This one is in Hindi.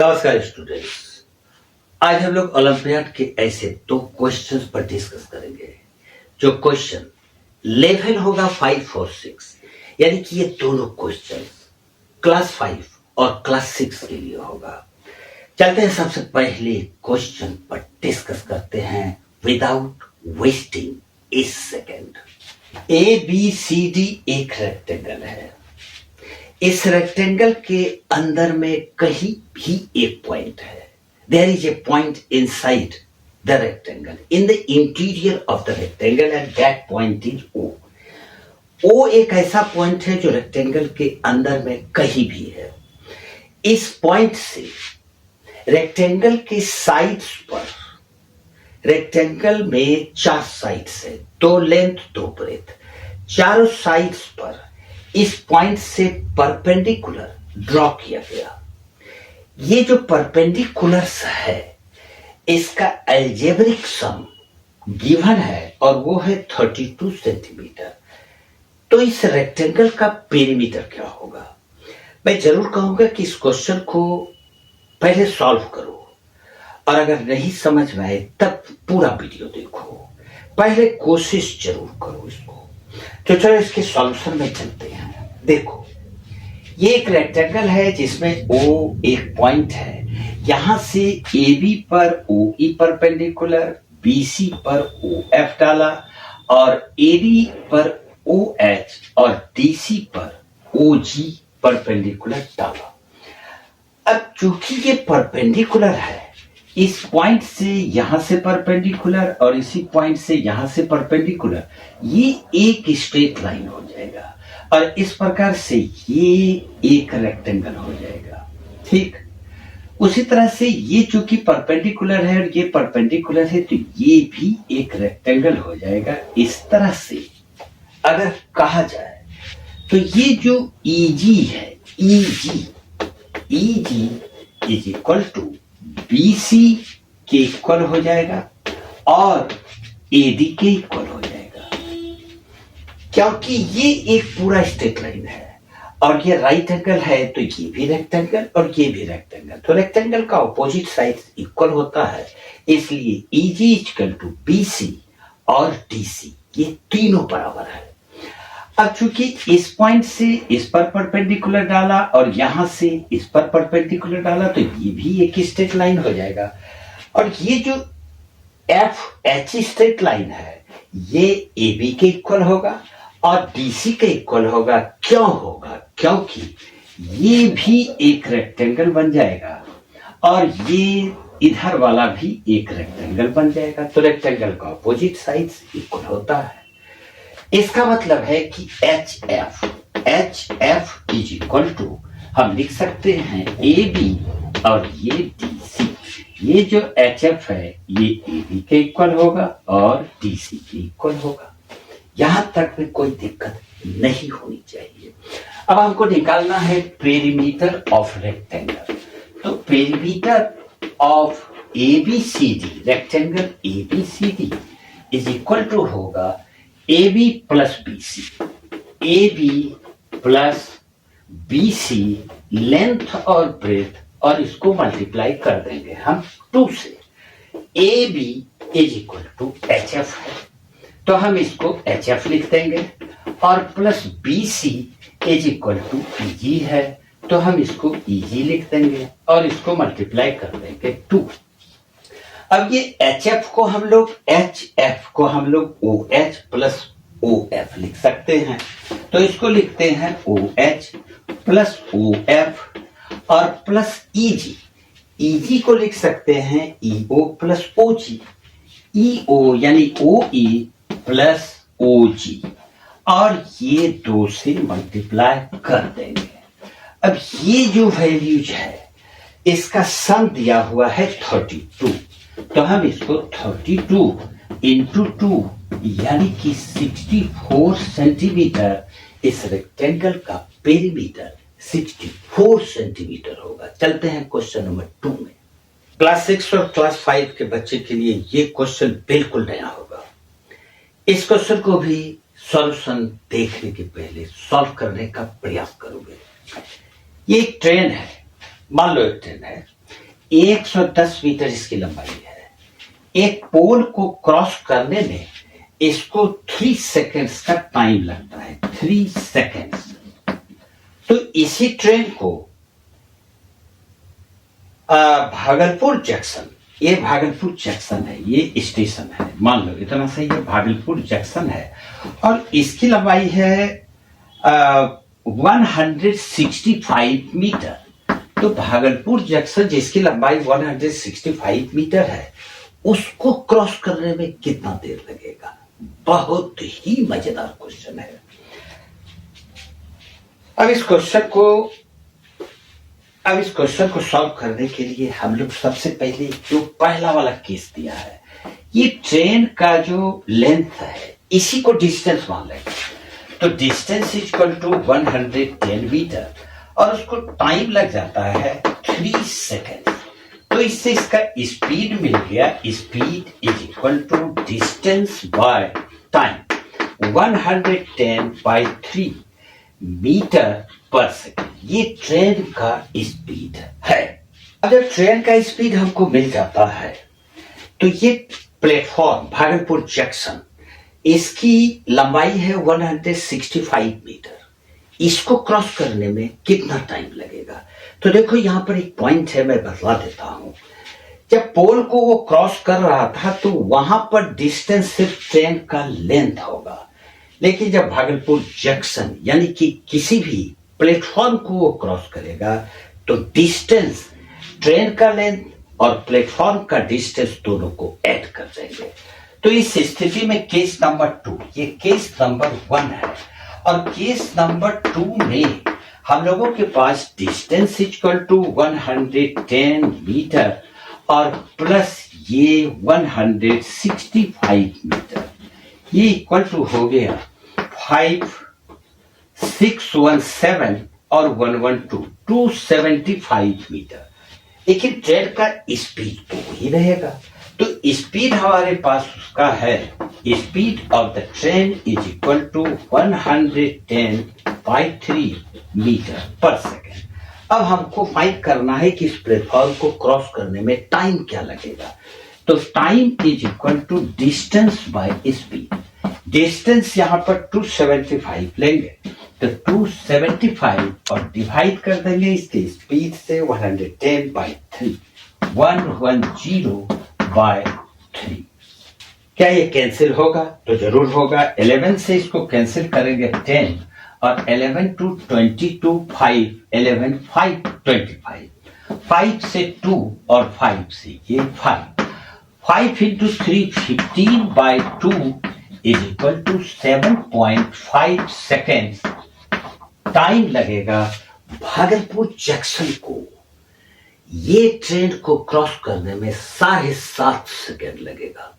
नमस्कार स्टूडेंट्स। आज हम लोग ओलंपियाड के ऐसे दो क्वेश्चंस पर डिस्कस करेंगे जो क्वेश्चन लेवल होगा 5 और 6, यानी कि ये दोनों क्वेश्चन क्लास 5 और क्लास 6 के लिए होगा। चलते हैं सबसे पहले क्वेश्चन पर डिस्कस करते हैं without wasting a second. A B C D एक रेक्टेंगल है। इस रेक्टेंगल के अंदर में कहीं भी एक पॉइंट है। There is a point inside the rectangle in the interior of the rectangle and that point is O. O एक ऐसा पॉइंट है जो रेक्टेंगल के अंदर में कहीं भी है। इस पॉइंट से रेक्टेंगल के साइड्स पर, रेक्टेंगल में 4 साइड्स है, 2 लेंथ 2 ब्रेथ, चारों साइड्स पर इस पॉइंट से परपेंडिकुलर ड्रॉ किया गया। ये जो परपेंडिकुलर्स है इसका अलजेब्रिक सम गिवन है और वो है 32 सेंटीमीटर। तो इस रेक्टेंगल का पेरीमीटर क्या होगा? मैं जरूर कहूंगा कि इस क्वेश्चन को पहले सॉल्व करो और अगर नहीं समझ में आए तब पूरा वीडियो देखो। पहले कोशिश जरूर करो इसको। तो चलो इसके सॉल्यूशन में चलते हैं। देखो, ये एक रेक्टेंगल है जिसमें ओ एक पॉइंट है। यहां से ए बी पर ओ ई परपेंडिकुलर, बी सी पर ओ एफ डाला और ए डी पर ओ एच और डी सी पर ओ जी परपेंडिकुलर डाला। अब चूंकि ये परपेंडिकुलर है, इस पॉइंट से यहां से परपेंडिकुलर और इसी पॉइंट से यहां से परपेंडिकुलर, ये एक स्ट्रेट लाइन हो जाएगा और इस प्रकार से ये एक रेक्टेंगल हो जाएगा। ठीक उसी तरह से ये चूंकि परपेंडिकुलर है और ये परपेंडिकुलर है तो ये भी एक रेक्टेंगल हो जाएगा। इस तरह से अगर कहा जाए तो ये जो EG है, EG is equal to BC के इक्वल हो जाएगा और AD के इक्वल हो जाएगा, क्योंकि ये एक पूरा स्ट्रेट लाइन है और ये राइट एंगल है तो ये भी रेक्टेंगल और ये भी रेक्टेंगल। तो रेक्टेंगल का ऑपोजिट साइड इक्वल होता है, इसलिए EG इक्वल टू BC और DC ये तीनों बराबर है। अब चूंकि इस पॉइंट से इस पर परपेंडिकुलर डाला और यहां से इस पर परपेंडिकुलर डाला तो ये भी एक स्ट्रेट लाइन हो जाएगा और ये जो FH स्ट्रेट लाइन है ये AB के इक्वल होगा और DC के इक्वल होगा। क्यों होगा? क्योंकि ये भी एक रेक्टेंगल बन जाएगा और ये इधर वाला भी एक रेक्टेंगल बन जाएगा। तो रेक्टेंगल का अपोजिट साइड्स इक्वल होता है। इसका मतलब है कि HF इज इक्वल टू हम लिख सकते हैं AB और ये DC। ये जो HF है ये AB के इक्वल होगा और DC के इक्वल होगा। यहां तक में कोई दिक्कत नहीं होनी चाहिए। अब हमको निकालना है पेरीमीटर ऑफ रेक्टेंगल। तो perimeter of ABCD, rectangle ABCD is equal to होगा AB plus BC, AB plus BC length और ब्रेथ और इसको मल्टीप्लाई कर देंगे हम 2 से। AB is equal to HF है तो हम इसको HF लिख देंगे और plus BC is equal to EG है तो हम इसको EG लिख देंगे और इसको मल्टीप्लाई कर देंगे 2। अब ये HF को हम लोग OH प्लस OF लिख सकते हैं। तो इसको लिखते हैं OH प्लस OF और प्लस EG को लिख सकते हैं EO प्लस OG, EO यानी OE प्लस OG और ये 2 से मल्टीप्लाई कर देंगे। अब ये जो वैल्यूज है इसका सम दिया हुआ है 32, तो हम इसको 32 इंटू 2 यानी कि 64 सेंटीमीटर, इस रेक्टेंगल का पेरीमीटर 64 सेंटीमीटर होगा। चलते हैं क्वेश्चन नंबर 2 में। क्लास 6 और क्लास 5 के बच्चे के लिए ये क्वेश्चन बिल्कुल नया होगा। इस क्वेश्चन को भी सॉल्यूशन देखने के पहले सॉल्व करने का प्रयास करोगे। ये एक ट्रेन है, मान लो एक ट्रेन है 110 मीटर इसकी लंबाई है। एक पोल को क्रॉस करने में इसको 3 सेकेंड्स का टाइम लगता है, 3 सेकेंड्स। तो इसी ट्रेन को भागलपुर जंक्शन, ये भागलपुर जंक्शन है, ये स्टेशन है, मान लो इतना सही है, भागलपुर जंक्शन है और इसकी लंबाई है 165 मीटर। तो भागलपुर जंक्शन जिसकी लंबाई 165 मीटर है, उसको क्रॉस करने में कितना देर लगेगा? बहुत ही मजेदार क्वेश्चन है। अब इस क्वेश्चन को सॉल्व करने के लिए हम लोग सबसे पहले जो पहला वाला केस दिया है, ये ट्रेन का जो लेंथ है इसी को डिस्टेंस मान लेंगे। तो डिस्टेंस इक्वल टू 110 मीटर और उसको टाइम लग जाता है 3 सेकेंड। तो इससे इसका स्पीड मिल गया, speed is equal to distance by time, 110/3 metre per second. ये ट्रेन का स्पीड है। अगर ट्रेन का स्पीड हमको मिल जाता है तो ये प्लेटफॉर्म भागलपुर जंक्शन, इसकी लंबाई है 165 मीटर। इसको क्रॉस करने में कितना टाइम लगेगा? तो देखो यहां पर एक पॉइंट है, मैं बतला देता हूं। जब पोल को वो क्रॉस कर रहा था तो वहां पर डिस्टेंस सिर्फ ट्रेन का लेंथ होगा, लेकिन जब भागलपुर जंक्शन यानी कि किसी भी प्लेटफॉर्म को वो क्रॉस करेगा तो डिस्टेंस, ट्रेन का लेंथ और प्लेटफॉर्म का डिस्टेंस दोनों को ऐड कर देंगे। तो इस स्थिति में केस नंबर 2, ये केस नंबर 1 है और केस नंबर 2 में हम लोगों के पास डिस्टेंस इक्वल टू 110 मीटर और प्लस ये 165 मीटर, ये इक्वल टू हो गया 5, 617 और 112, 275 मीटर। लेकिन ट्रेन का स्पीड तो वही रहेगा। तो स्पीड हमारे पास उसका है, speed of the train is equal to 110/3 metre per second. अब हमको फाइंड करना है कि इस प्लेटफॉर्म को क्रॉस करने में टाइम क्या लगेगा। तो time is equal to distance by speed. Distance यहां पर 275 लेंगे तो 275 और डिवाइड कर देंगे इसके स्पीड से 110/3, 110/3। क्या ये कैंसिल होगा? तो जरूर होगा। 11 से इसको कैंसिल करेंगे 10 और 11 to 22 5, 11 5 25, 5 से 2 और 5 से ये 5, 5 into 3 15/2 is equal to 7.5 seconds time लगेगा भागलपुर जंक्शन को ये ट्रेन को क्रॉस करने में 7.5 सेकेंड लगेगा।